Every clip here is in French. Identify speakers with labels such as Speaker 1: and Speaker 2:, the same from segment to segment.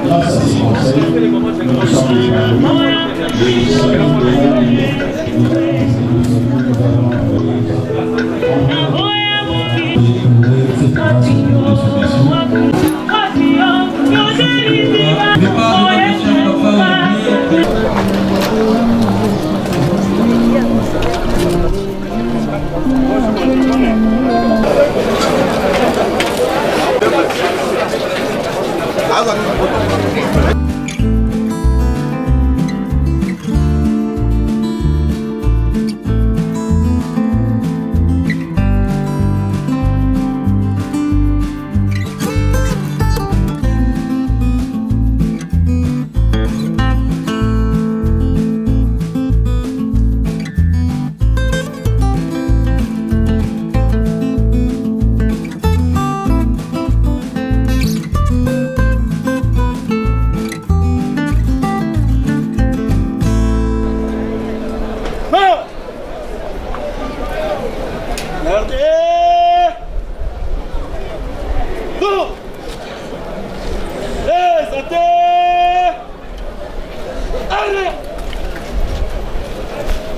Speaker 1: Grâce à ces conseils, nous sommes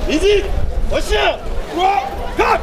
Speaker 2: Musique, au chien, 3, 4.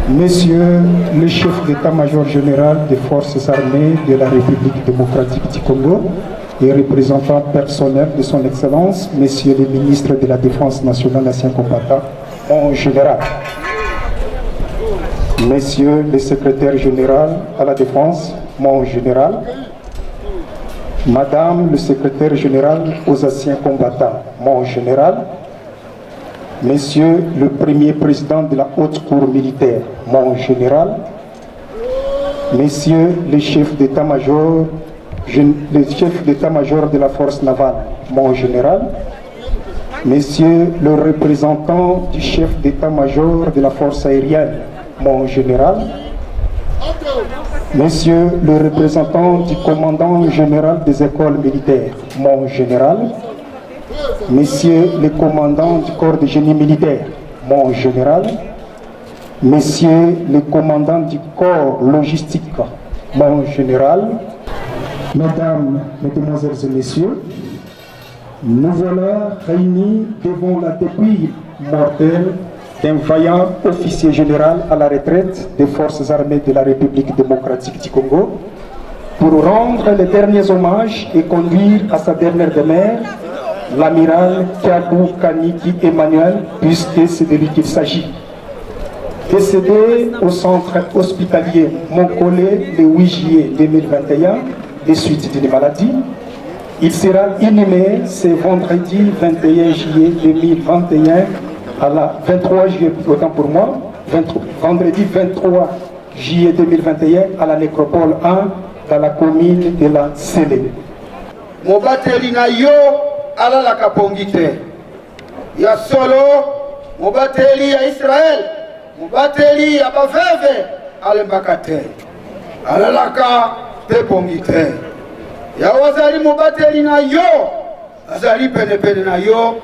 Speaker 3: Monsieur le chef d'état-major général des forces armées de la République démocratique du Congo et représentant personnel de son Excellence, Monsieur le ministre de la Défense nationale ancien combattant, en général. Monsieur le secrétaire général à la Défense, mon général. Madame le secrétaire général aux anciens combattants, mon général. Monsieur le premier président de la haute cour militaire, mon général. Messieurs les chefs d'état-major, de la force navale, mon général. Messieurs le représentant du chef d'état-major de la force aérienne, mon général. Messieurs le représentant du commandant général des écoles militaires, mon général. Messieurs les commandants du corps de génie militaire, mon général. Messieurs les commandants du corps logistique, mon général. Mesdames, Mesdemoiselles et Messieurs, nous voilà réunis devant la dépouille mortelle d'un vaillant officier général à la retraite des forces armées de la République démocratique du Congo pour rendre les derniers hommages et conduire à sa dernière demeure l'amiral Kiabou Kaniki Emmanuel, puisque c'est de lui qu'il s'agit. Décédé au centre hospitalier Montcollet le 8 juillet 2021 des suites d'une maladie. Il sera inhumé ce vendredi 21 juillet 2021 à la 23 juillet, autant pour moi, vendredi 23 juillet 2021 à la nécropole 1 dans la commune de la Sélé.
Speaker 4: Mobateli na yo ala la kapongite. Ya solo mobateli ya Israël. Mobateli ya baveve ale mbakate. Ala la ka te pongite. Ya wazali mobateli na yo. Azali pene na yo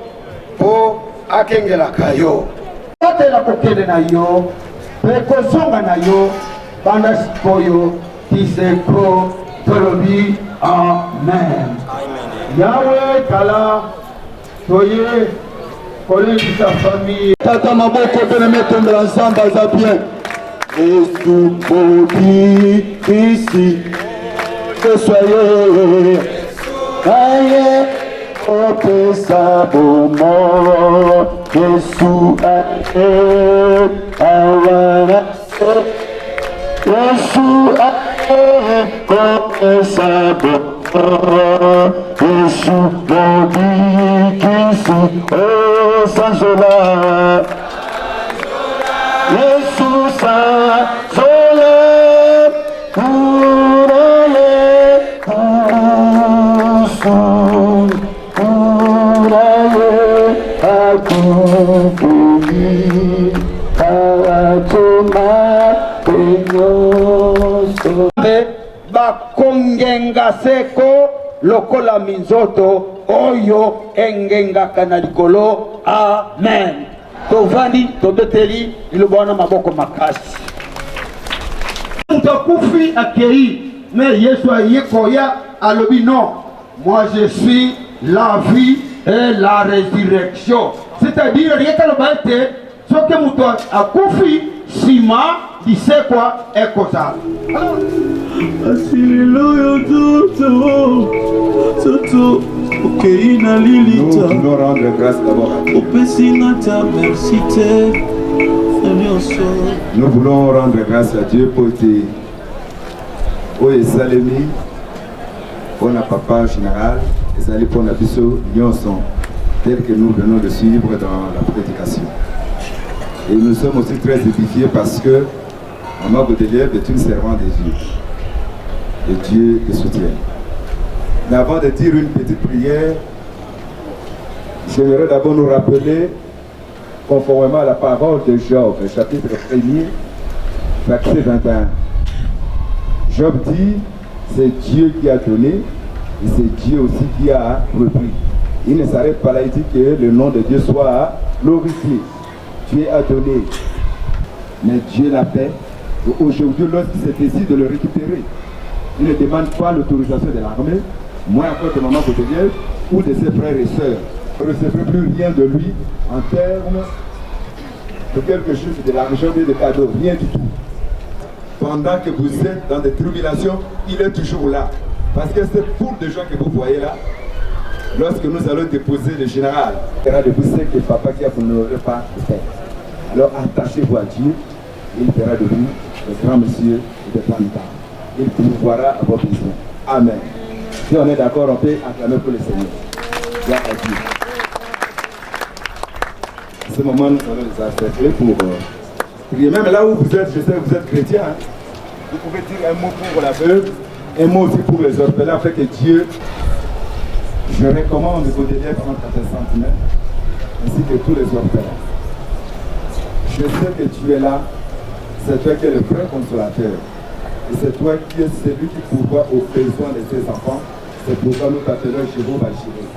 Speaker 4: po akengela kayo. Mobatela kokele na yo. Peko songa na yo. Banda sikoyo. Tiseko. Tolobi. Amen. Yahweh Kala, soyez collègues de sa famille.
Speaker 5: Tata Maboko, bien-aimé, tombe ensemble, ça bien. Et sous maudit ici, que soyez, aïe, au Pessabomon, Jésus aïe, aïe, Jésus aïe, au Pessabomon. Jésus maudit ici, oh Saint-Zola, Jésus Saint-Zola, pour aller, pour aller à tout pays, à Thomas, Peñoso.
Speaker 4: Bakongenga seko lokola minzoto oyo engenga kanalikolo. Amen. Tovandi tobeteli ilobwana maboko makasi. Mtakufi akei mais Yesu ayekoya alobi non. Moi je suis la vie et la résurrection. C'est-à-dire rien que le baite soke muto akufi sima disekwa ekoza.
Speaker 1: Nous voulons rendre grâce d'abord à Dieu. Nous voulons rendre grâce à Dieu pour te Oye Salemi, pour notre papa général, et Sali pour notre biseau, tel que nous venons de suivre dans la prédication. Et nous sommes aussi très édifiés parce que Maman Baudelière est une servante de Dieu. Et Dieu te soutient. Mais avant de dire une petite prière, j'aimerais d'abord nous rappeler, conformément à la parole de Job, chapitre 1er, verset 21. Job dit, c'est Dieu qui a donné, et c'est Dieu aussi qui a repris. Il ne s'arrête pas là, il dit que le nom de Dieu soit glorifié. Dieu a donné, mais Dieu l'a fait. Aujourd'hui, lorsqu'il se décide de le récupérer, il ne demande pas l'autorisation de l'armée, moins encore de Maman Baudelière ou de ses frères et sœurs. Vous ne recevrez plus rien de lui en termes de quelque chose de l'argent et de cadeaux, rien du tout. Pendant que vous êtes dans des tribulations, il est toujours là. Parce que cette foule de gens que vous voyez là, lorsque nous allons déposer le général, il fera de vous ce que papa qui a pour ne pas faire. Alors attachez-vous à Dieu et il fera de vous le grand monsieur de Panta. Il pourvoira à vos besoins. Amen. Si on est d'accord, on peut acclamer pour le Seigneur. Gloire à Dieu. À ce moment, nous allons les acercler pour prier. Même là où vous êtes, je sais que vous êtes chrétien. Hein? Vous pouvez dire un mot pour la veuve, un mot aussi pour les orphelins, afin que Dieu, je recommande vos délais entre tes sentiments, ainsi que tous les orphelins. Je sais que tu es là, c'est toi qui es le vrai consolateur. Et c'est toi qui es celui qui pourvoit aux besoins de tes enfants. C'est pourquoi nous t'appelons Jéhovah Jireh.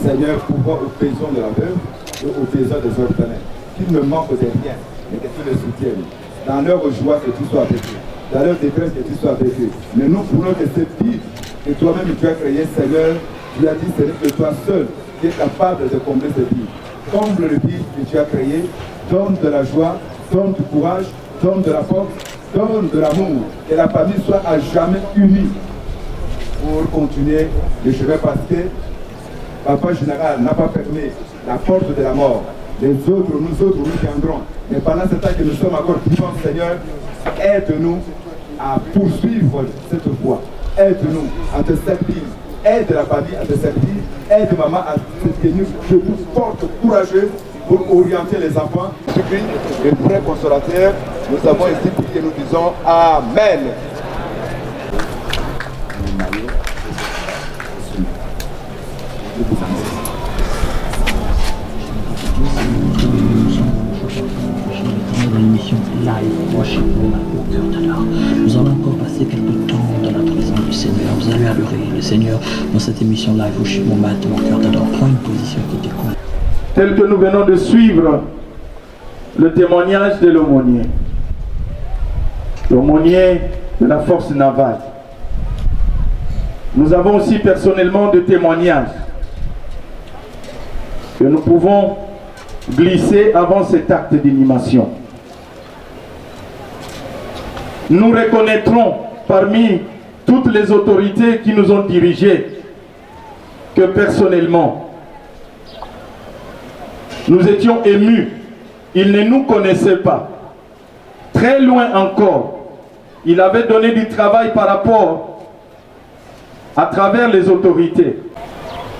Speaker 1: Seigneur, pourvois aux besoins de la veuve et aux besoins des orphelins. Qu'ils ne manquent de rien, mais que tu les soutiennes. Dans leur joie, que tu sois avec eux. Dans leur détresse, que tu sois avec eux. Mais nous voulons que cette vie que toi-même tu as créée, Seigneur, tu as dit, c'est que toi seul qui es capable de combler cette vie. Comble le vide que tu as créé, donne de la joie, donne du courage, donne de la force, donne de l'amour. Que la famille soit à jamais unie pour continuer le chemin parce que Papa Général n'a pas fermé la porte de la mort. Les autres, nous viendrons. Mais pendant ce temps que nous sommes encore vivants, Seigneur, aide-nous à poursuivre cette voie. Aide-nous à te servir. Aide la famille à te servir. Aide maman à se tenir debout, forte, courageuse pour orienter les enfants. Jésus-Christ, le vrai consolateur, nous avons ici prié, nous disons Amen.
Speaker 6: Dans l'émission live, worship au cœur d'Allah. Nous allons encore passer quelques temps dans la présence du Seigneur. Vous allez adorer le Seigneur dans cette émission live, worship mon cœur d'Allah. Prends une position qui t'écoute.
Speaker 4: Tel que nous venons de suivre le témoignage de l'aumônier. L'aumônier de la force navale. Nous avons aussi personnellement des témoignages que nous pouvons glisser avant cet acte d'inhumation. Nous reconnaîtrons parmi toutes les autorités qui nous ont dirigés que personnellement, nous étions émus. Ils ne nous connaissaient pas. Très loin encore, il avait donné du travail par rapport à travers les autorités.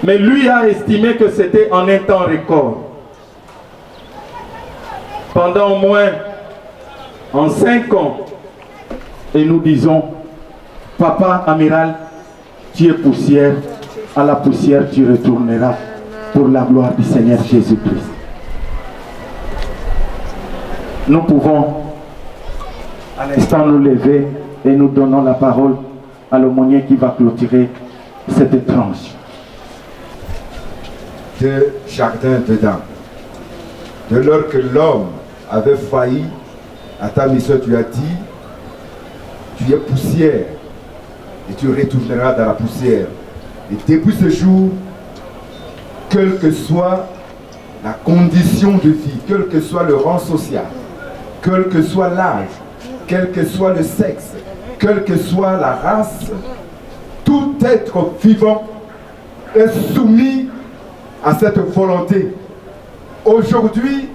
Speaker 4: Mais lui a estimé que c'était en un temps record. Pendant au moins en 5 ans, et nous disons, Papa amiral, tu es poussière, à la poussière tu retourneras pour la gloire du Seigneur Jésus-Christ. Nous pouvons à l'instant nous lever et nous donnons la parole à l'aumônier qui va clôturer cette tranche.
Speaker 1: De jardin dedans. De l'heure que l'homme avait failli à ta mission, tu as dit, tu es poussière et tu retourneras dans la poussière. Et depuis ce jour, quelle que soit la condition de vie, quel que soit le rang social, quel que soit l'âge, quel que soit le sexe, quelle que soit la race, tout être vivant est soumis à cette volonté. Aujourd'hui,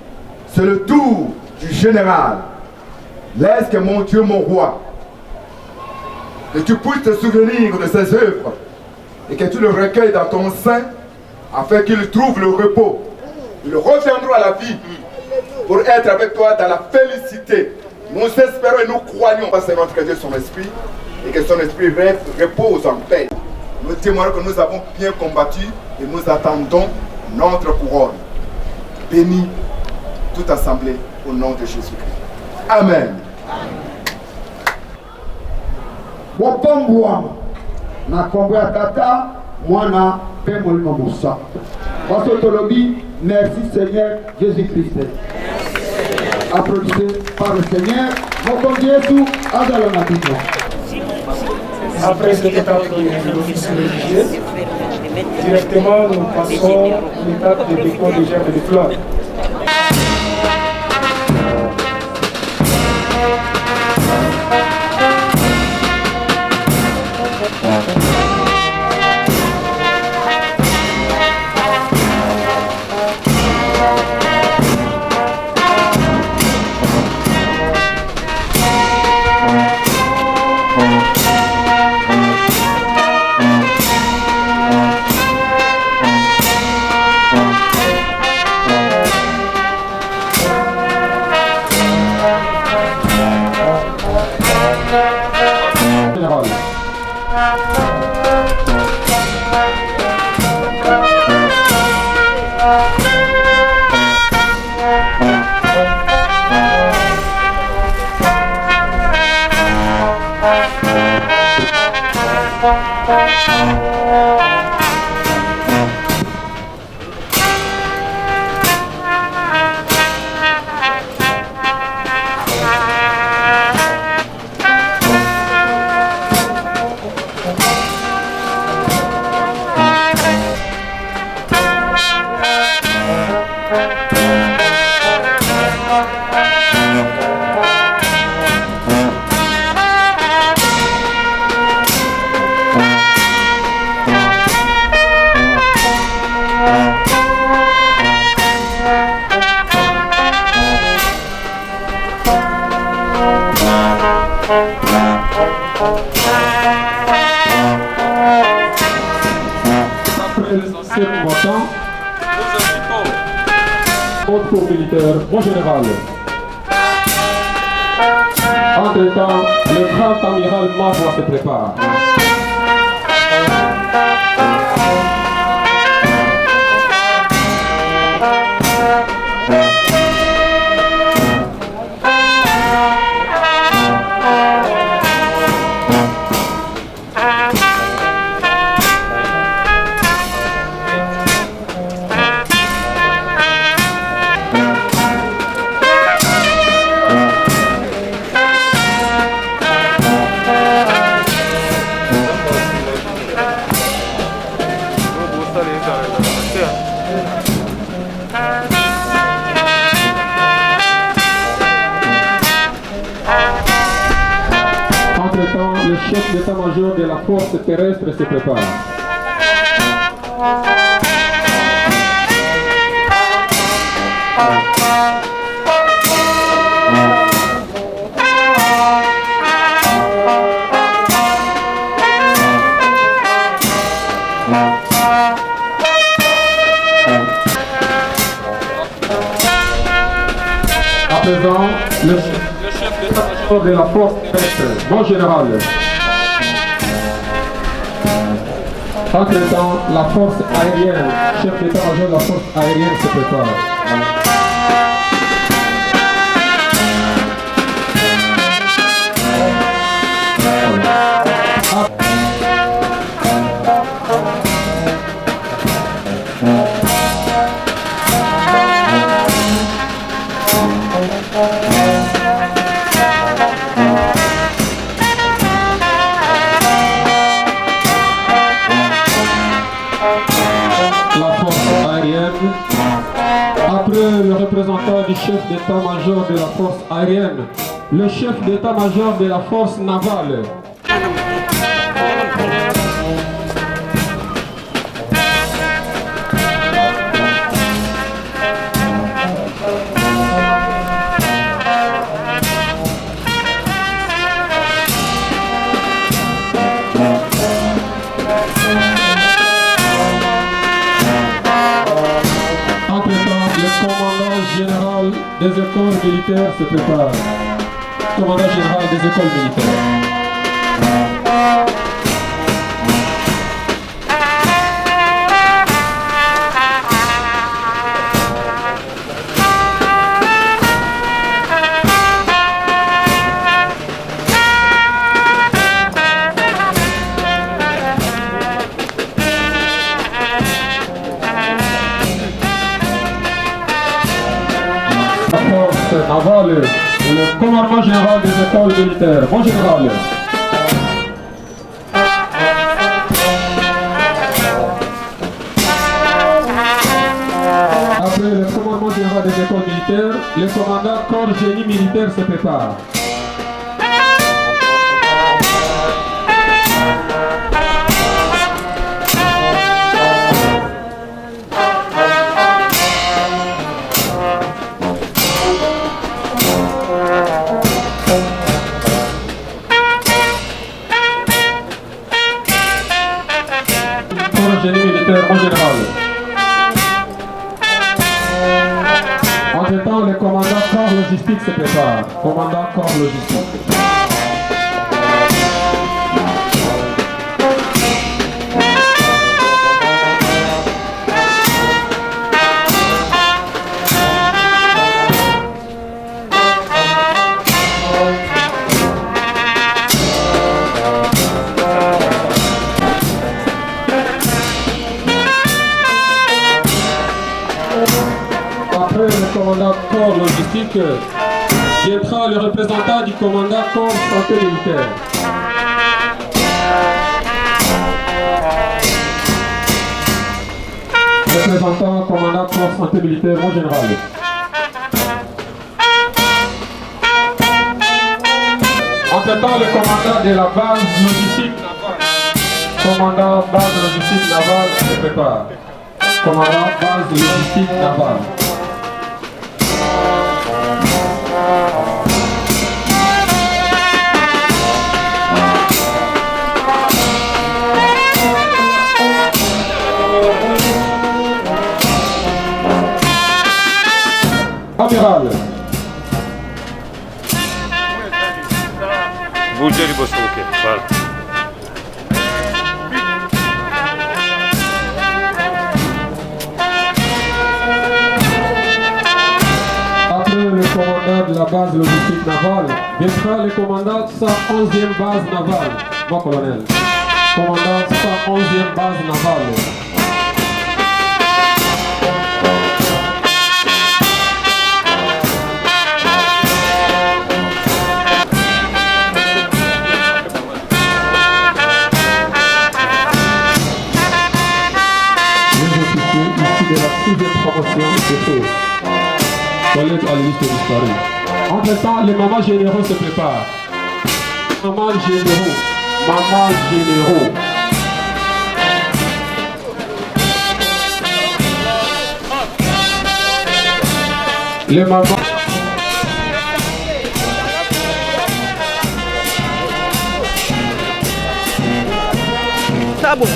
Speaker 1: c'est le tour du général. Laisse que mon Dieu, mon roi, que tu puisses te souvenir de ses œuvres et que tu le recueilles dans ton sein afin qu'il trouve le repos. Ils reviendront à la vie pour être avec toi dans la félicité. Nous espérons et nous croyons parce que notre Dieu son esprit et que son esprit repose en paix. Nous témoignons que nous avons bien combattu et nous attendons notre couronne. Bénis toute assemblée au nom de Jésus-Christ. Amen.
Speaker 4: Wapambwa na kombo ya tata mwana pe molimo musa. Wasotolobi, merci Seigneur Jésus-Christ. Applaudissez par le Seigneur. Mon Jésus, adala na Bible.
Speaker 3: Après cette étape de l'office religieux, directement nous passons à l'étape de dépôt de germes de fleurs.
Speaker 7: Après ces combattants, autre pour militaire, mon général. Entre-temps, le grand amiral Mavois se prépare. Entre-temps, le chef d'état-major de la force terrestre se prépare. À présent, le chef d'état-major de la force terrestre, mon général. Entre-temps, la force aérienne, chef d'état-major de la force aérienne se prépare. La force aérienne. Après le représentant du chef d'état-major de la force aérienne, le chef d'état-major de la force navale. Le commandant général des écoles militaires se prépare. Commandant général des écoles militaires. Navale, le commandement général des écoles militaires. Mon général. Après le commandement général des écoles militaires, le commandant corps génie militaire se prépare. Génie militaire, mon général. Entre-temps, le commandant corps logistique se prépare. Commandant corps logistique. Après le commandant corps logistique, viendra le représentant du commandant corps santé militaire. Représentant commandant corps santé militaire, mon général. Entre-temps, le commandant de la base logistique navale. Commandant base logistique navale se prépare. Commandant base logistique navale. base logistique navale viendra le commandant de sa 11e base navale. Mon colonel. Commandant de sa 11e base navale. De la 6e promotion de feu. Collègue à la liste disparue. Entre-temps, les mamans généraux se préparent. Mamans généraux. Mamans généraux. Les mamans.
Speaker 2: Tá bom.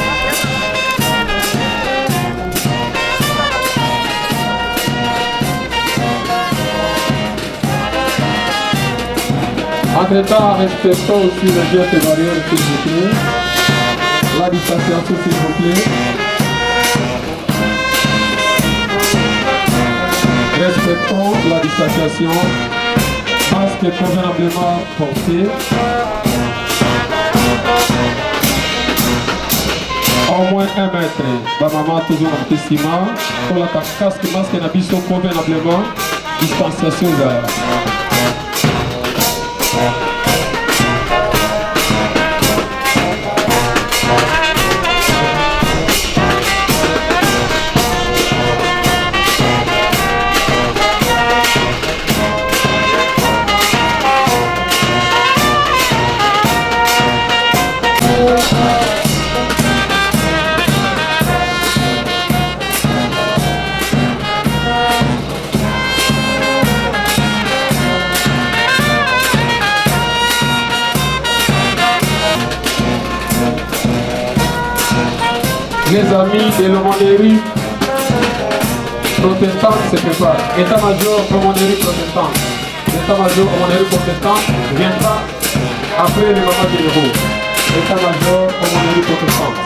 Speaker 7: Entre-temps, respectons aussi les gestes barrières, s'il vous plaît. La distanciation, s'il vous plaît. Respectons la distanciation. Masque convenablement porté. Au moins 1 mètre. Ma maman toujours un petit ciment. Pour la casque, masque et n'habillons convenablement. Distanciation ouverte. Les amis de l'aumônerie protestante se préparent. État-major aumônerie protestante. L'état-major aumônerie protestante viendra après les mamans généraux. État-major aumônerie protestante.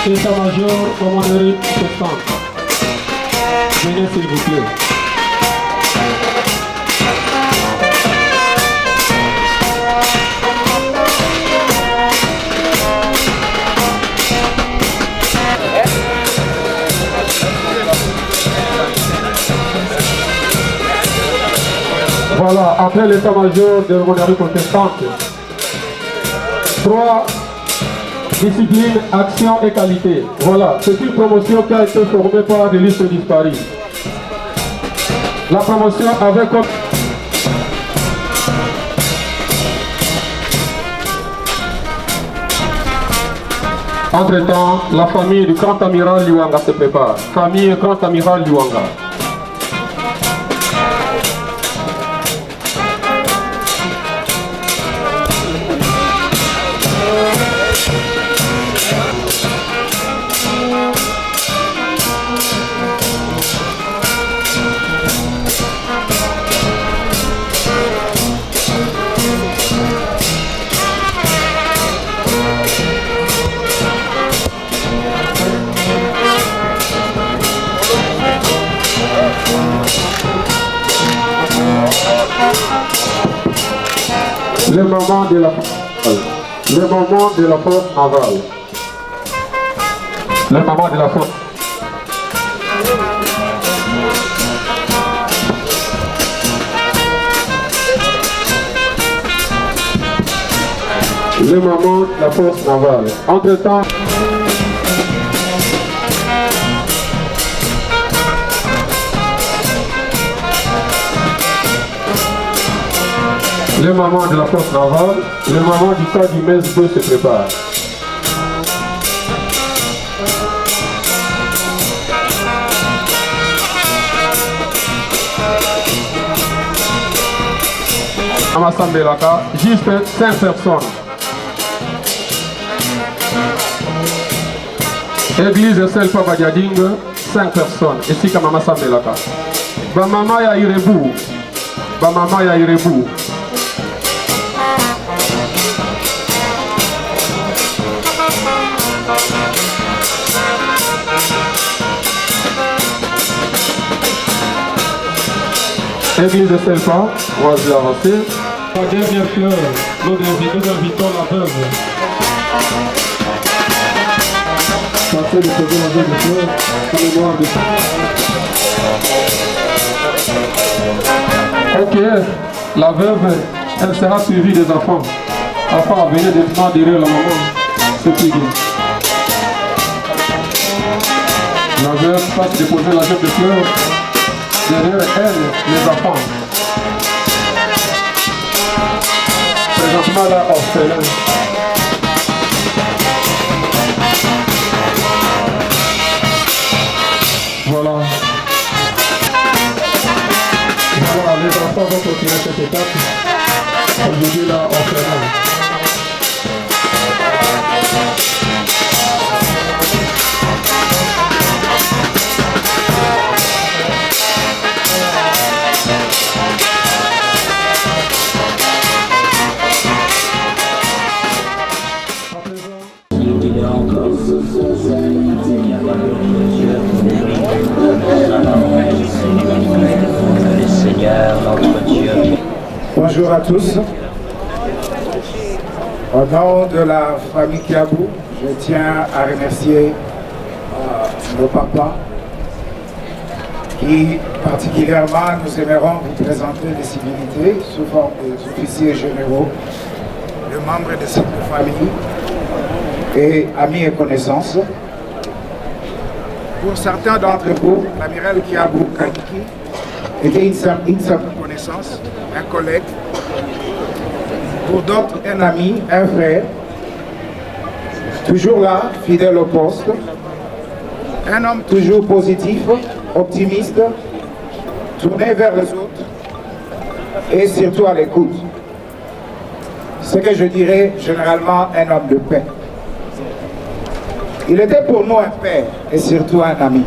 Speaker 7: État-major aumônerie protestante. Venez s'il vous plaît. Voilà, après l'état-major de l'aumônerie protestante, 3 discipline, action et qualité. Voilà, c'est une promotion qui a été formée par des listes disparues. La promotion avait comme... Entre-temps, la famille du grand amiral Luanga se prépare. Famille grand amiral Luanga. Le moment de la force navale. Le moment de la force. Le moment de la force navale. Entre-temps, le moment de la force navale, le moment du cas du MES 2 se prépare. Amassambelaka, juste 5 personnes. Église Selpa Badiading, 5 personnes. Ici, comme maman Sambelaka. Ba maman ya Irebu. Ba maman ya Irebu. Église de Selpa, on va se avancer. La dernière fleur, nous invitons la veuve. Passez de poser la veuve de fleurs en mémoire de... Ok, la veuve, elle sera suivie des enfants. Enfants, venez directement derrière la maman. C'est plus bien. La veuve passe déposer la veuve de fleurs. Derrière elle, les enfants. Présentement là, orphelin. Voilà. Voilà, les enfants vont continuer cette étape. Aujourd'hui là, orphelin.
Speaker 8: Bonjour à tous. Au nom de la famille Kiabou, je tiens à remercier nos papas qui particulièrement nous aimerons vous présenter les civilités sous forme d'officiers généraux, de membres de cette famille et amis et connaissances. Pour certains d'entre vous, l'amiral Kiabou Kaniki était une simple connaissance, un collègue. Pour d'autres, un ami, un frère. Toujours là, fidèle au poste. Un homme toujours positif, optimiste, tourné vers les autres et surtout à l'écoute. Ce que je dirais généralement un homme de paix. Il était pour nous un père et surtout un ami.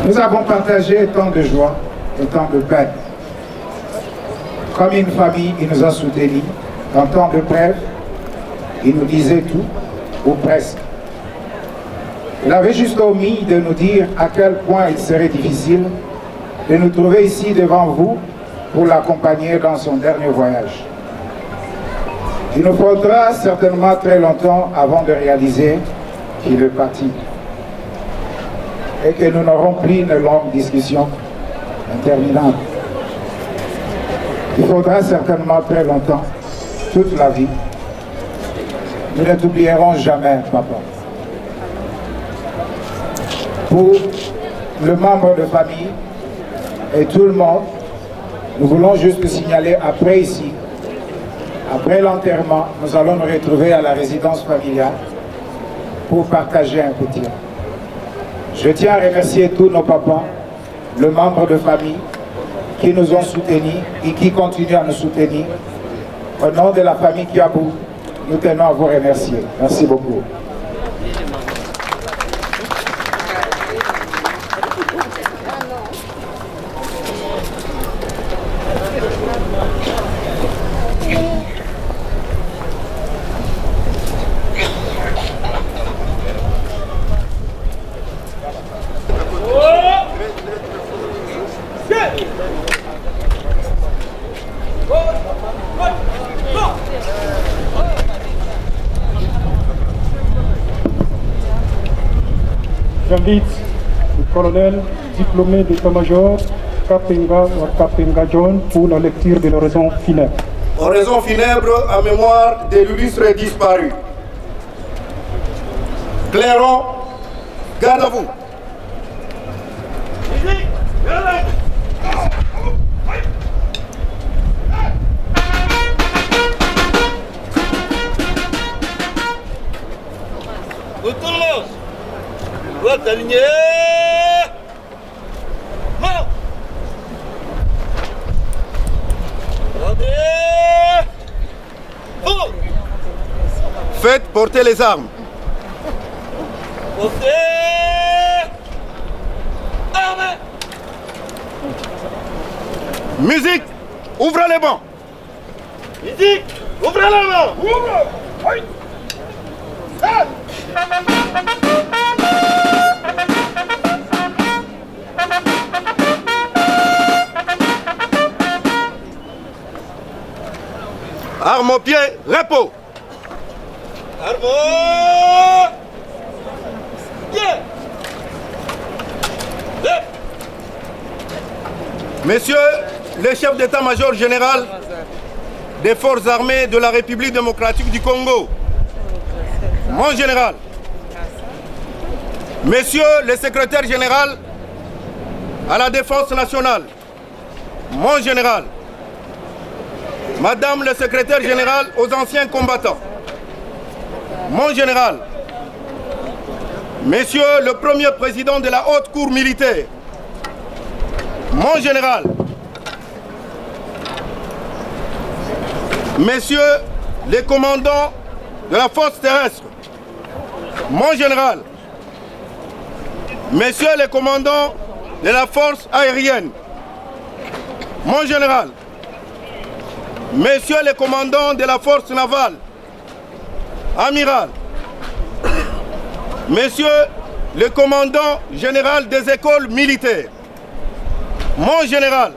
Speaker 8: Nous avons partagé tant de joie et tant de peine. Comme une famille, il nous a soutenus. En temps de bref, il nous disait tout, ou presque. Il avait juste omis de nous dire à quel point il serait difficile de nous trouver ici devant vous pour l'accompagner dans son dernier voyage. Il nous faudra certainement très longtemps avant de réaliser qu'il est parti et que nous n'aurons plus une longue discussion interminable. Il faudra certainement très longtemps, toute la vie. Nous ne t'oublierons jamais, papa. Pour le membre de famille et tout le monde, nous voulons juste signaler après ici, après l'enterrement, nous allons nous retrouver à la résidence familiale pour partager un petit. Je tiens à remercier tous nos papas, les membres de famille qui nous ont soutenus et qui continuent à nous soutenir. Au nom de la famille Kiabou, nous tenons à vous remercier. Merci beaucoup.
Speaker 3: J'invite le colonel diplômé d'état-major Kapenga ou Kapenga John pour la lecture de l'oraison funèbre.
Speaker 9: Oraison funèbre en mémoire de l'illustre disparu. Clairon, garde à vous.
Speaker 2: Votre alignée. Mort. Regardez. Oh.
Speaker 9: Faites porter les armes.
Speaker 2: Portez armes.
Speaker 9: Musique, ouvrez les bancs.
Speaker 2: Musique, ouvrez les bancs.
Speaker 9: Oui. Armes au pied, repos.
Speaker 2: Armes. Bien.
Speaker 9: Messieurs les chefs d'état-major général des forces armées de la République démocratique du Congo, mon général, messieurs les secrétaires généraux à la défense nationale, mon général, madame le secrétaire général aux anciens combattants, mon général, messieurs le premier président de la haute cour militaire, mon général, messieurs les commandants de la force terrestre, mon général, messieurs les commandants de la force aérienne, mon général, messieurs les commandants de la force navale, amiral, messieurs les commandants généraux des écoles militaires, mon général,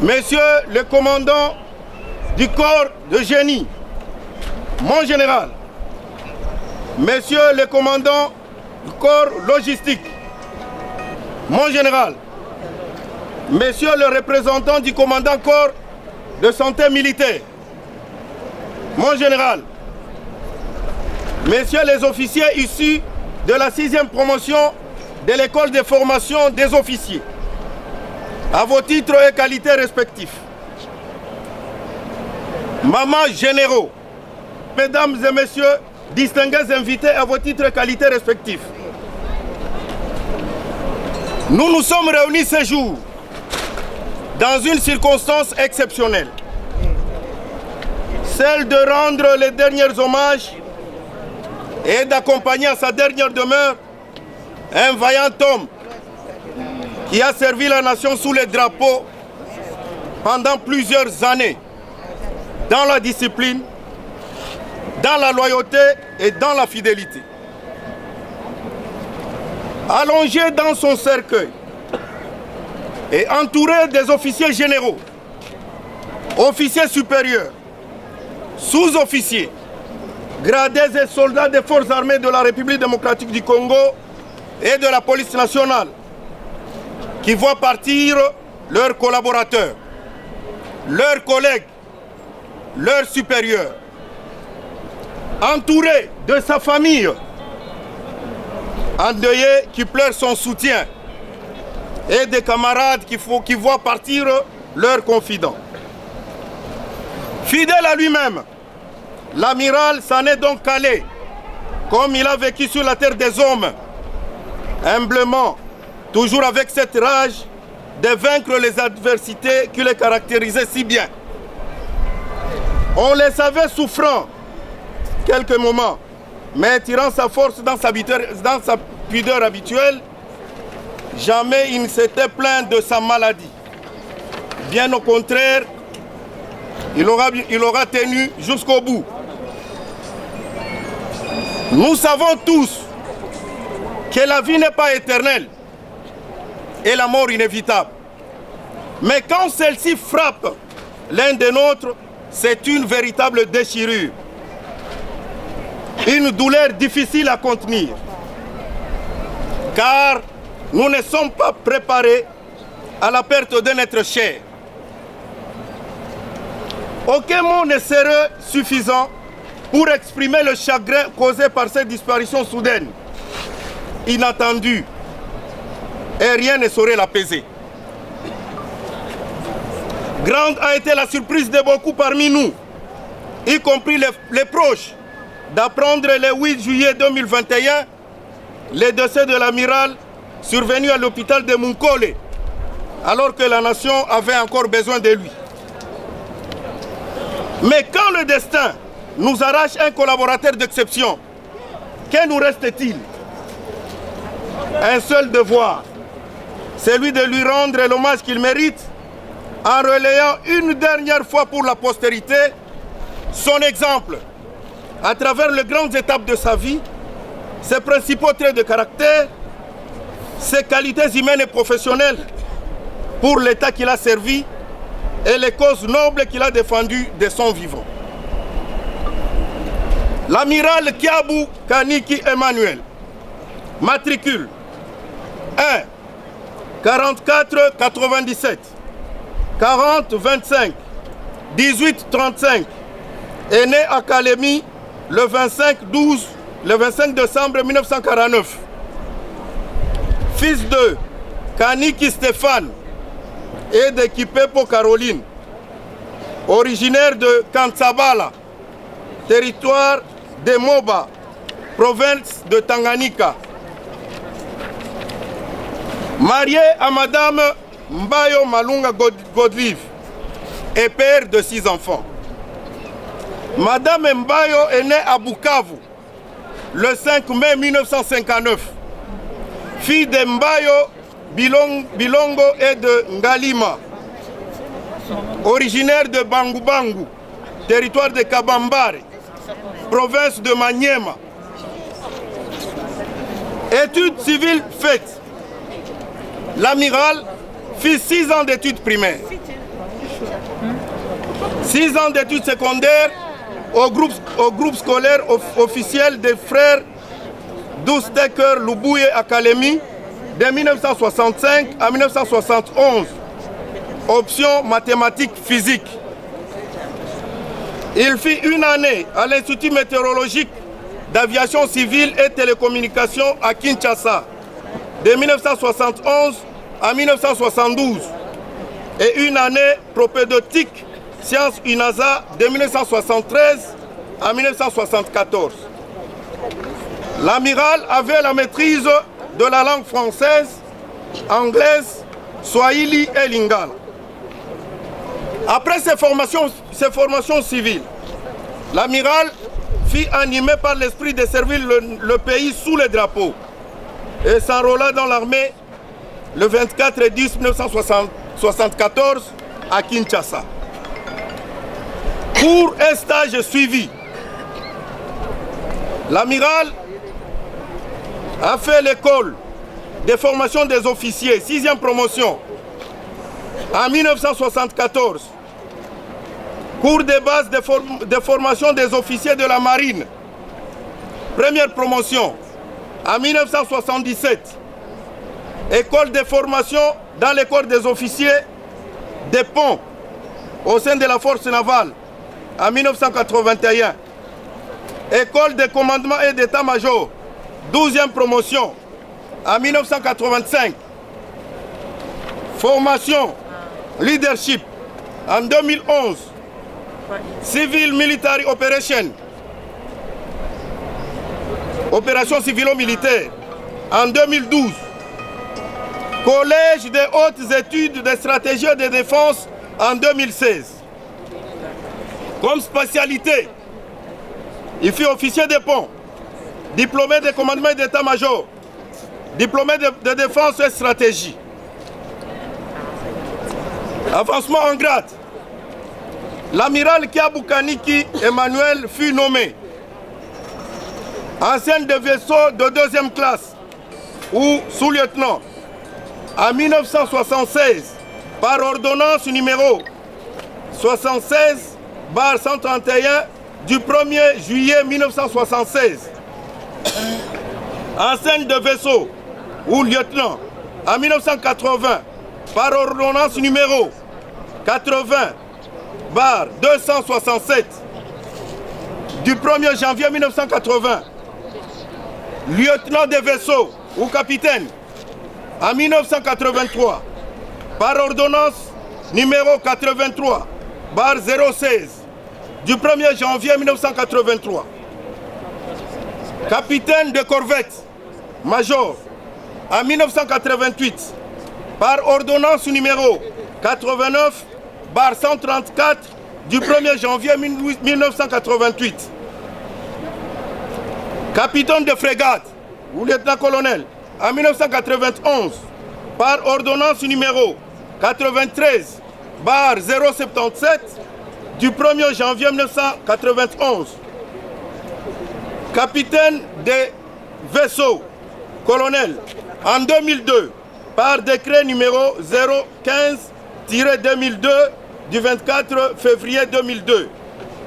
Speaker 9: messieurs les commandants du corps de génie, mon général, messieurs les commandants du corps logistique, mon général, messieurs les représentants du commandant corps de santé militaire, mon général, messieurs les officiers issus de la 6e promotion de l'école de formation des officiers, à vos titres et qualités respectifs. Mamans généraux, mesdames et messieurs, distingués invités à vos titres et qualités respectifs. Nous nous sommes réunis ce jour dans une circonstance exceptionnelle, celle de rendre les derniers hommages et d'accompagner à sa dernière demeure un vaillant homme qui a servi la nation sous les drapeaux pendant plusieurs années, dans la discipline, dans la loyauté et dans la fidélité. Allongé dans son cercueil et entouré des officiers généraux, officiers supérieurs, sous-officiers, gradés et soldats des forces armées de la République démocratique du Congo et de la police nationale, qui voient partir leurs collaborateurs, leurs collègues, leurs supérieurs, entouré de sa famille, endeuillé qui pleure son soutien, et des camarades qui voient partir leurs confidents. Fidèle à lui-même, l'amiral s'en est donc allé, comme il a vécu sur la terre des hommes, humblement, toujours avec cette rage de vaincre les adversités qui les caractérisaient si bien. On les savait souffrant quelques moments, mais tirant sa force dans sa pudeur habituelle, jamais il ne s'était plaint de sa maladie. Bien au contraire, il aura tenu jusqu'au bout. Nous savons tous que la vie n'est pas éternelle et la mort inévitable. Mais quand celle-ci frappe l'un des nôtres, c'est une véritable déchirure. Une douleur difficile à contenir. Car nous ne sommes pas préparés à la perte d'un être cher. Aucun mot ne serait suffisant pour exprimer le chagrin causé par cette disparition soudaine, inattendue, et rien ne saurait l'apaiser. Grande a été la surprise de beaucoup parmi nous, y compris les proches, d'apprendre le 8 juillet 2021 le décès de l'amiral survenu à l'hôpital de Munkole, alors que la nation avait encore besoin de lui. Mais quand le destin nous arrache un collaborateur d'exception. Que nous reste-t-il? Un seul devoir, celui de lui rendre l'hommage qu'il mérite en relayant une dernière fois pour la postérité son exemple à travers les grandes étapes de sa vie, ses principaux traits de caractère, ses qualités humaines et professionnelles pour l'État qu'il a servi et les causes nobles qu'il a défendues de son vivant. L'amiral Kiabou Kaniki Emmanuel, matricule 1 44 97 40 25 18 35, est né à Kalemi le 25 décembre 1949. Fils de Kaniki Stéphane et de Kipepo Caroline, originaire de Kantsabala, territoire de Moba, province de Tanganyika. Marié à Madame Mbayo Malunga Godlive et père de 6 enfants. Madame Mbayo est née à Bukavu le 5 mai 1959. Fille de Mbayo Bilongo et de Ngalima, originaire de Bangu, territoire de Kabambare, province de Maniema. Études civiles faites. L'amiral fit 6 ans d'études primaires, 6 ans d'études secondaires au groupe scolaire officiel des frères Dousteker Lubuye à Kalemi de 1965 à 1971. Option mathématiques physique. Il fit 1 année à l'Institut météorologique d'aviation civile et télécommunications à Kinshasa de 1971 à 1972 et 1 année propédeutique sciences UNASA de 1973 à 1974. L'amiral avait la maîtrise de la langue française, anglaise, swahili et lingala. Après ses formations civiles, l'amiral fut animé par l'esprit de servir le pays sous les drapeaux et s'enrôla dans l'armée le 24 10 1974 à Kinshasa. Pour un stage suivi, l'amiral a fait l'école de formation des officiers, 6e promotion, en 1974. Cours de base de formation des officiers de la marine, première promotion, en 1977. École de formation dans les corps des officiers des ponts au sein de la force navale, en 1981. École de commandement et d'état-major, 12e promotion, en 1985. Formation, leadership, en 2011. Civil Military Operation, opération civilo-militaire, en 2012. Collège des hautes études de stratégie et de défense en 2016. Comme spécialité, il fut officier de pont, diplômé de commandement et d'état-major, diplômé de défense et stratégie. Avancement en grade. L'amiral Kiabou Kaniki Emmanuel fut nommé ancien de vaisseau de 2e classe ou sous-lieutenant en 1976 par ordonnance numéro 76/131 du 1er juillet 1976. Ancien de vaisseau ou lieutenant en 1980 par ordonnance numéro 80/267 du 1er janvier 1980. Lieutenant de vaisseau ou capitaine en 1983 par ordonnance numéro 83/016 du 1er janvier 1983. Capitaine de corvette, major en 1988 par ordonnance numéro 89/134 du 1er janvier 1988. Capitaine de frégate ou lieutenant-colonel en 1991 par ordonnance numéro 93/077 du 1er janvier 1991. Capitaine des vaisseaux, colonel, en 2002 par décret numéro 015-2002 du 24 février 2002.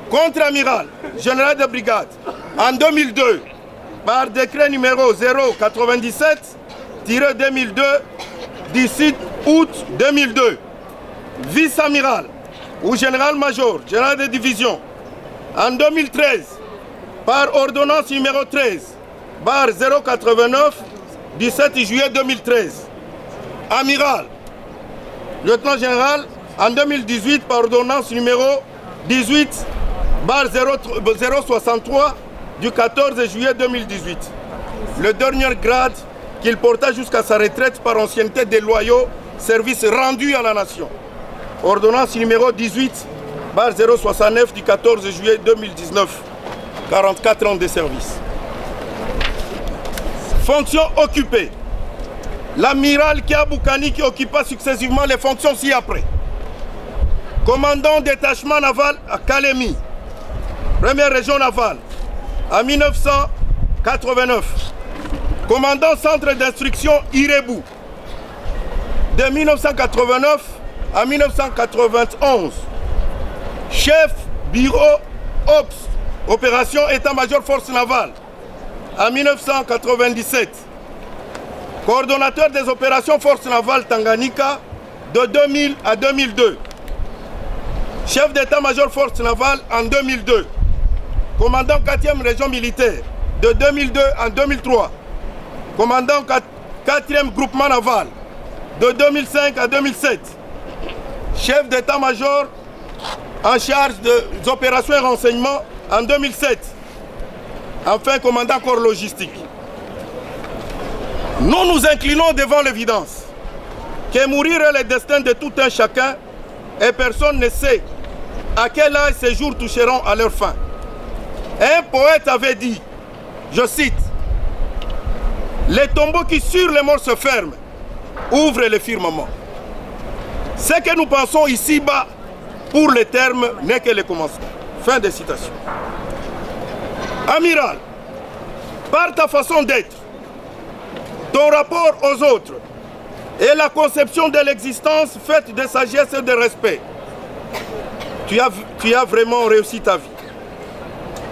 Speaker 9: Contre-amiral, général de brigade, en 2002 par décret numéro 097-2002 du 6 août 2002. Vice-amiral ou général-major, général de division, en 2013 par ordonnance numéro 13/089 du 7 juillet 2013. Amiral, lieutenant général, en 2018 par ordonnance numéro 18/063 du 14 juillet 2018. Le dernier grade qu'il porta jusqu'à sa retraite par ancienneté des loyaux services rendus à la nation. Ordonnance numéro 18/069 du 14 juillet 2019. 44 ans de service. Fonction occupée. L'amiral Kia Boukani qui occupa successivement les fonctions ci-après. Commandant détachement naval à Kalemi, première région navale, en 1989. Commandant centre d'instruction Irebu, de 1989 à 1991. Chef bureau OPS, opération état-major force navale, en 1997. Coordonnateur des opérations force navale Tanganyika, de 2000 à 2002. Chef d'état-major force navale en 2002. Commandant 4e région militaire, de 2002 à 2003. Commandant 4e groupement naval, de 2005 à 2007. Chef d'état-major en charge des opérations et renseignements en 2007. Enfin, commandant corps logistique. Nous nous inclinons devant l'évidence que mourir est le destin de tout un chacun et personne ne sait à quel âge ces jours toucheront à leur fin. Un poète avait dit, je cite, « Les tombeaux qui sur les morts se ferment, ouvrent le firmament. » Ce que nous pensons ici-bas pour les termes n'est que le commencement. Fin de citation. Amiral, par ta façon d'être, ton rapport aux autres et la conception de l'existence faite de sagesse et de respect, tu as vraiment réussi ta vie.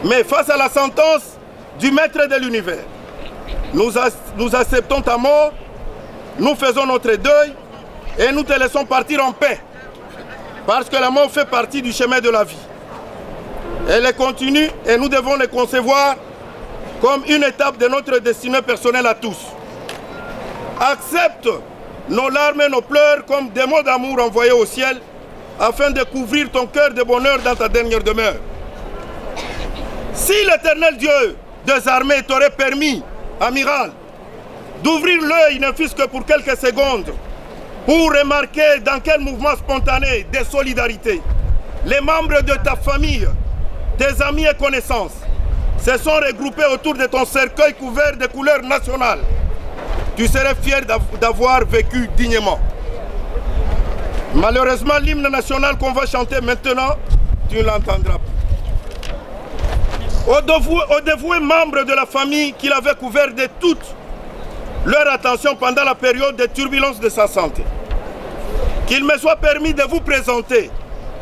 Speaker 9: Mais face à la sentence du maître de l'univers, nous acceptons ta mort, nous faisons notre deuil et nous te laissons partir en paix. Parce que la mort fait partie du chemin de la vie. Elle est continue et nous devons les concevoir comme une étape de notre destinée personnelle à tous. Accepte nos larmes et nos pleurs comme des mots d'amour envoyés au ciel afin de couvrir ton cœur de bonheur dans ta dernière demeure. Si l'éternel Dieu des armées t'aurait permis, amiral, d'ouvrir l'œil ne fût-ce que pour quelques secondes, pour remarquer dans quel mouvement spontané de solidarité les membres de ta famille, tes amis et connaissances se sont regroupés autour de ton cercueil couvert de couleurs nationales, tu serais fier d'avoir vécu dignement. Malheureusement, l'hymne national qu'on va chanter maintenant, tu ne l'entendras pas. Aux dévoués membres de la famille qu'il avait couvert de toute leur attention pendant la période de turbulence de sa santé. Qu'il me soit permis de vous présenter,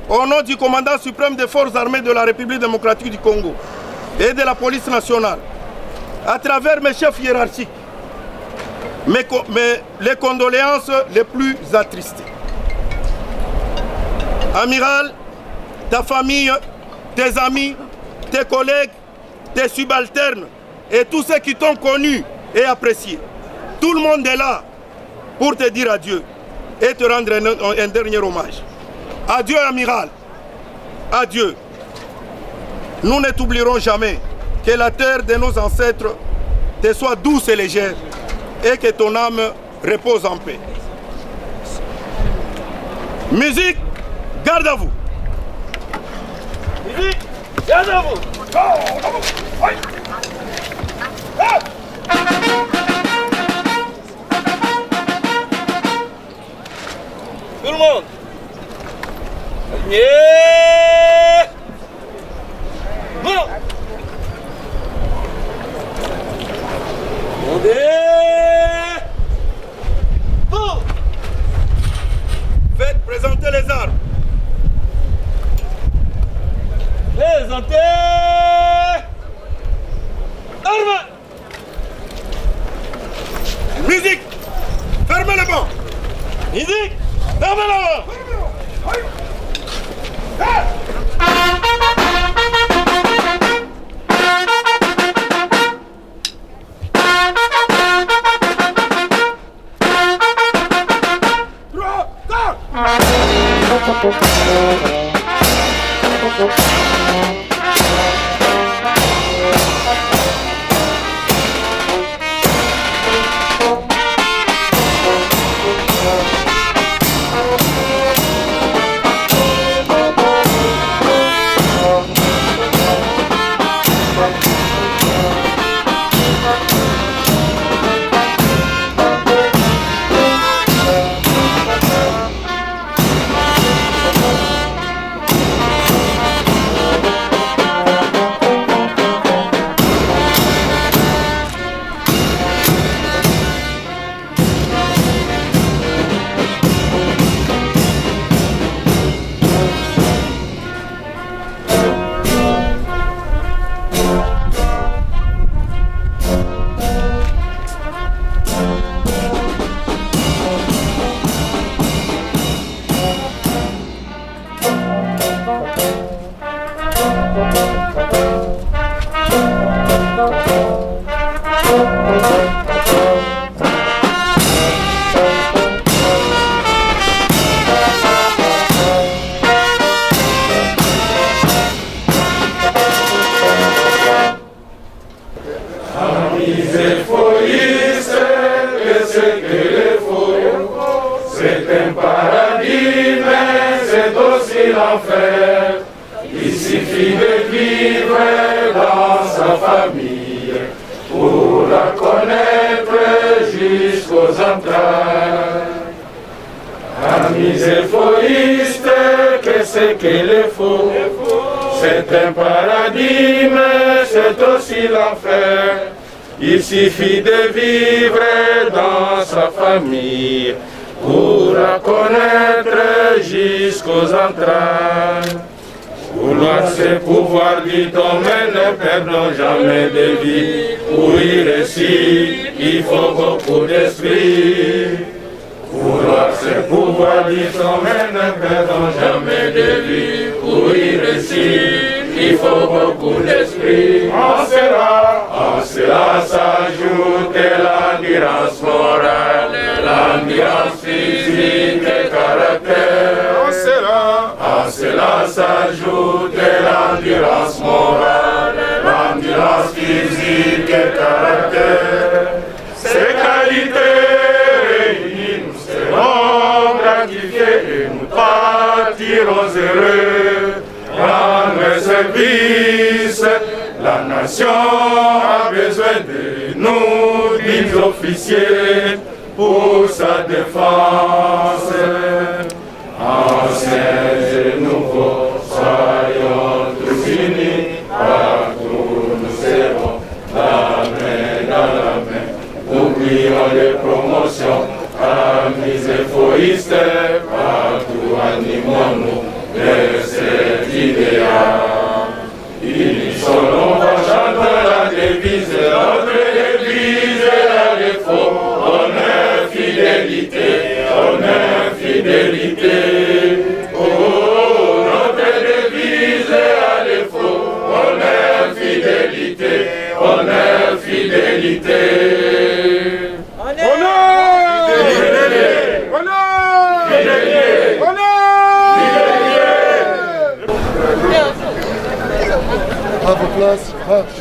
Speaker 9: au nom du commandant suprême des forces armées de la République démocratique du Congo et de la police nationale, à travers mes chefs hiérarchiques, les condoléances les plus attristées. Amiral, ta famille, tes amis, tes collègues, tes subalternes et tous ceux qui t'ont connu et apprécié. Tout le monde est là pour te dire adieu et te rendre un dernier hommage. Adieu, amiral. Adieu. Nous ne t'oublierons jamais. Que la terre de nos ancêtres te soit douce et légère et que ton âme repose en paix. Musique, garde à vous.
Speaker 2: Musique, bien à vous. Tout le monde. Aligné. Bon. Montez. Bon. Faites présenter les armes. Présentez. Armes. Musique. Fermez le banc. Musique. Fermez le banc.
Speaker 10: Il suffit de vivre dans sa famille pour la connaître jusqu'aux entrailles. Amis euphoristes, que c'est qu'il faut? C'est un paradis, mais c'est aussi l'enfer. Il suffit de vivre dans sa famille pour la connaître jusqu'aux entrailles. Vouloir c'est pouvoir, dit-on, mais ne perdons jamais de vie. Pour y réussir, il faut beaucoup d'esprit. Vouloir c'est pouvoir, dit-on, mais ne perdons jamais de vie. Pour y réussir, il faut beaucoup d'esprit. En cela s'ajoute l'endurance morale, l'endurance physique et caractère. En cela s'ajoute l'endurance morale, l'endurance physique et caractère. Ces qualités réunies, nous serons gratifiés et nous partirons heureux. Rendre service, la nation a besoin de nous, dignes officiers, pour sa défense. Anciens et nouveaux, soyons tous unis, partout nous serons, la main dans la main. Oublions les promotions, amis euphoristes, partout animons-nous de cet idéal. Unissons-nous en chantant la devise, notre devise est la défaut, honneur, fidélité, honneur, fidélité. Oh, notre devise est à défaut, honneur, fidélité, honneur, fidélité. Honneur, fidélité, honneur, fidélité, honneur, fidélité.
Speaker 11: À vos places, marche.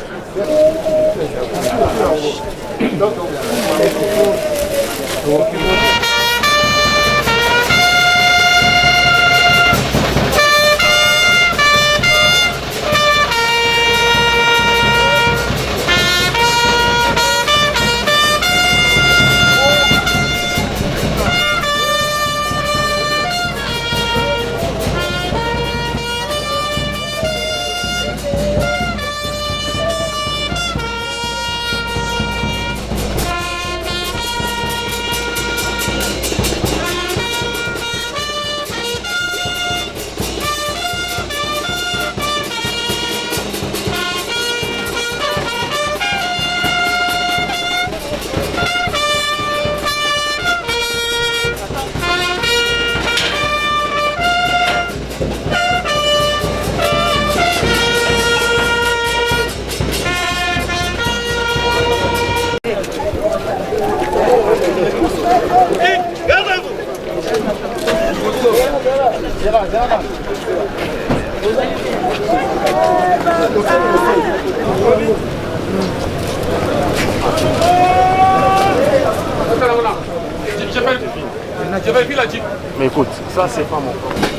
Speaker 2: J'avais vu la Jeep. Mais écoute, ça c'est pas mon problème.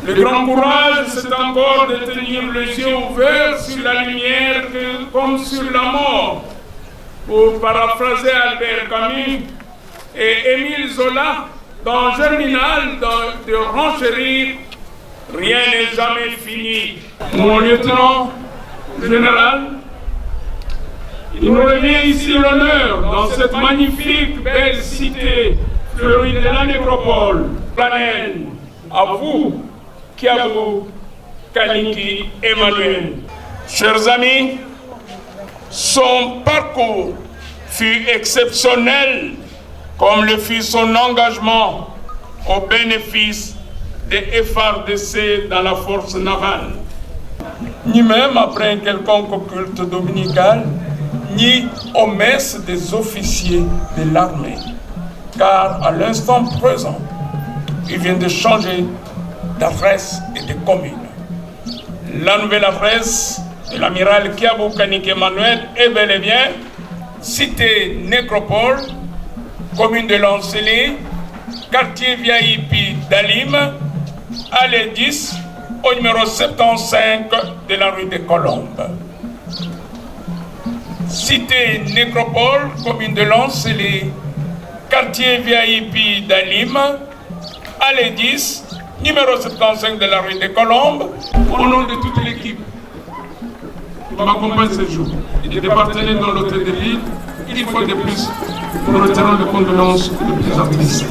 Speaker 10: Le grand courage, c'est encore de tenir les yeux ouverts sur la lumière comme sur la mort. Pour paraphraser Albert Camus et Émile Zola, dans Germinal de renchérir, rien n'est jamais fini. Mon lieutenant général, il nous revient ici l'honneur, dans cette magnifique, belle cité fleurie de la nécropole, Planel, à vous, Kiabou, Kaniki, Emmanuel. Chers amis, son parcours fut exceptionnel, comme le fut son engagement au bénéfice des FARDC dans la force navale. Ni même après un quelconque culte dominical, ni aux messes des officiers de l'armée, car à l'instant présent, il vient de changer d'adresse et de commune. La nouvelle adresse de l'amiral Kiabou Kaniki Emmanuel est bel et bien cité Nécropole, commune de Lancelé, quartier VIP d'Alim, allée 10, au numéro 75 de la rue des Colombes. Cité Nécropole, commune de Lancelé, quartier VIP d'Alim, allée 10, numéro 75 de la rue des Colombes. Au nom de toute l'équipe qui m'accompagne ce jour et des partenaires dans l'hôtel de ville, une fois de plus, nous retirons les condoléances les plus attristées.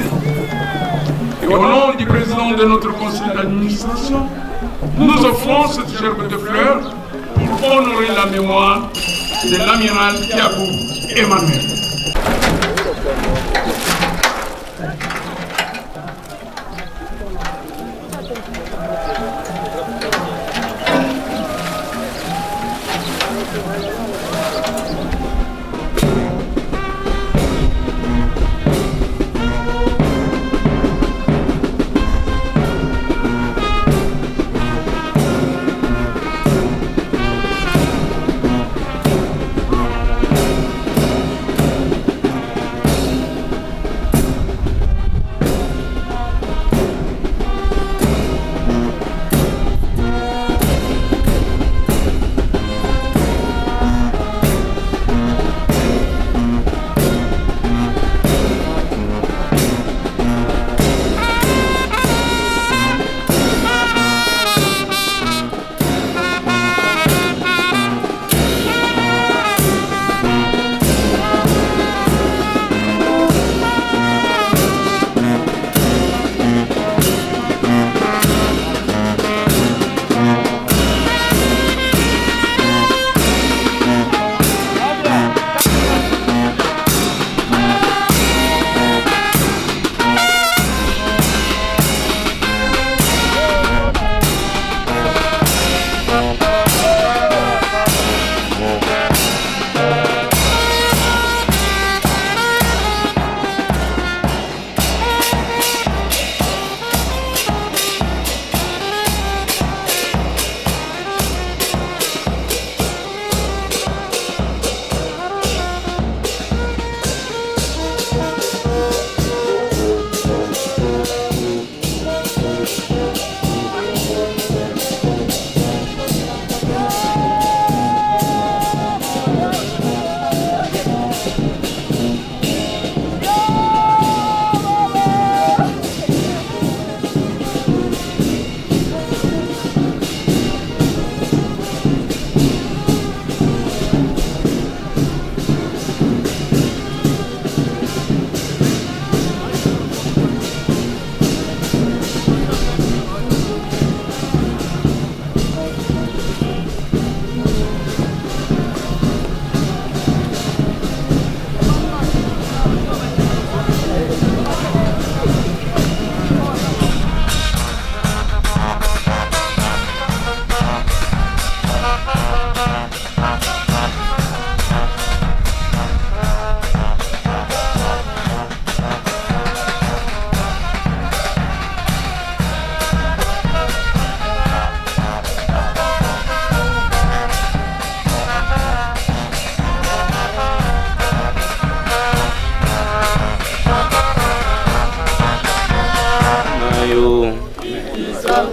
Speaker 10: Et au nom du président de notre conseil d'administration, nous offrons cette gerbe de fleurs pour honorer la mémoire de l'amiral Kiabou Emmanuel.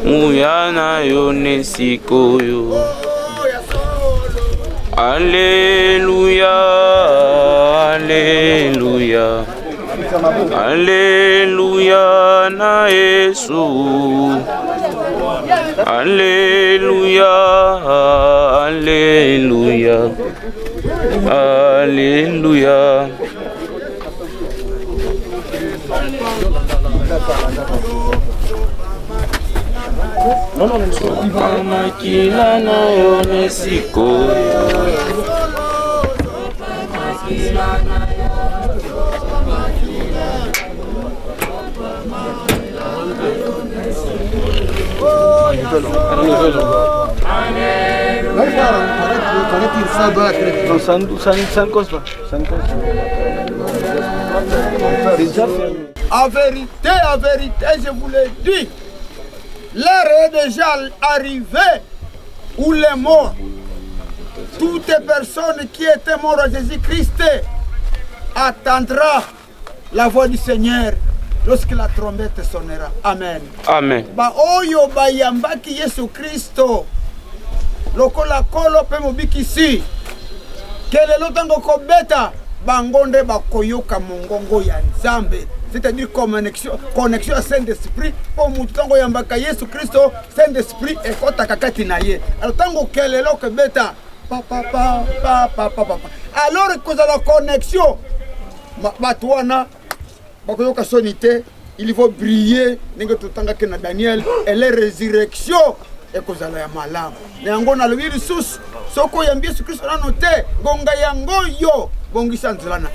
Speaker 12: Muyana yone sikoyo. Alléluia, Alléluia, Alléluia na Yesu. Alléluia, Alléluia, Alléluia. Makila na yone sikoyo.
Speaker 4: En vérité, je vous l'ai dit, l'heure est déjà arrivée où les morts, toutes les personnes qui étaient mortes à Jésus-Christ, attendra la voix du Seigneur lorsque la trompette sonnera. Amen.
Speaker 12: Amen.
Speaker 4: Ba oyo bayambaki Yesu Kristo lokola kolo pe mobikisi kelelo tango kobeta bangonde bakoyoka mongongo ya Nzambe, c'est-à-dire connexion à Saint-Esprit. Pour mutu tango yambaka Yesu Kristo, Saint-Esprit ekota kakati na ye. Alors tango kelelo kobeta papa. Alors cause la connexion batu wana bakoyoka sonité, il faut briller ningo tutanga ke na Daniel et la résurrection ekozala ya malamu. Yango na lobi lisusu soko yambie Yesu Kristo na note gonga yango yo bongisa nzela na yo.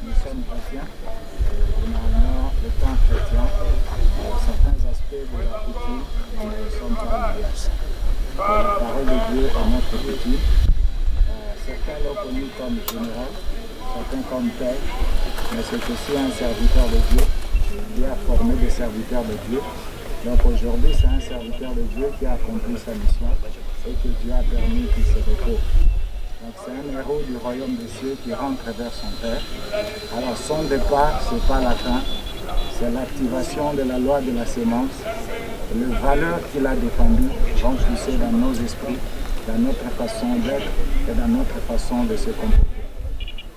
Speaker 8: Nous sommes chrétiens, généralement le temps chrétien, certains aspects de la coutume ne sont pas liés. La parole de Dieu est notre coutume. Certains l'ont connu comme général, certains comme tel, mais c'est aussi un serviteur de Dieu. Dieu a formé des serviteurs de Dieu. Donc aujourd'hui, c'est un serviteur de Dieu qui a accompli sa mission et que Dieu a permis qu'il se repose. Donc c'est un héros du royaume des cieux qui rentre vers son Père. Alors son départ, ce n'est pas la fin, c'est l'activation de la loi de la sémence. Les valeurs qu'il a défendues vont pousser dans nos esprits, dans notre façon d'être et dans notre façon de se comporter.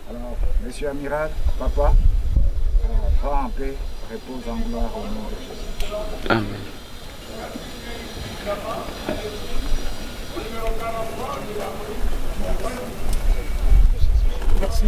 Speaker 8: Alors, Monsieur Amiral, Papa, va en paix, repose en gloire au nom de Jésus.
Speaker 12: Amen.
Speaker 4: Merci.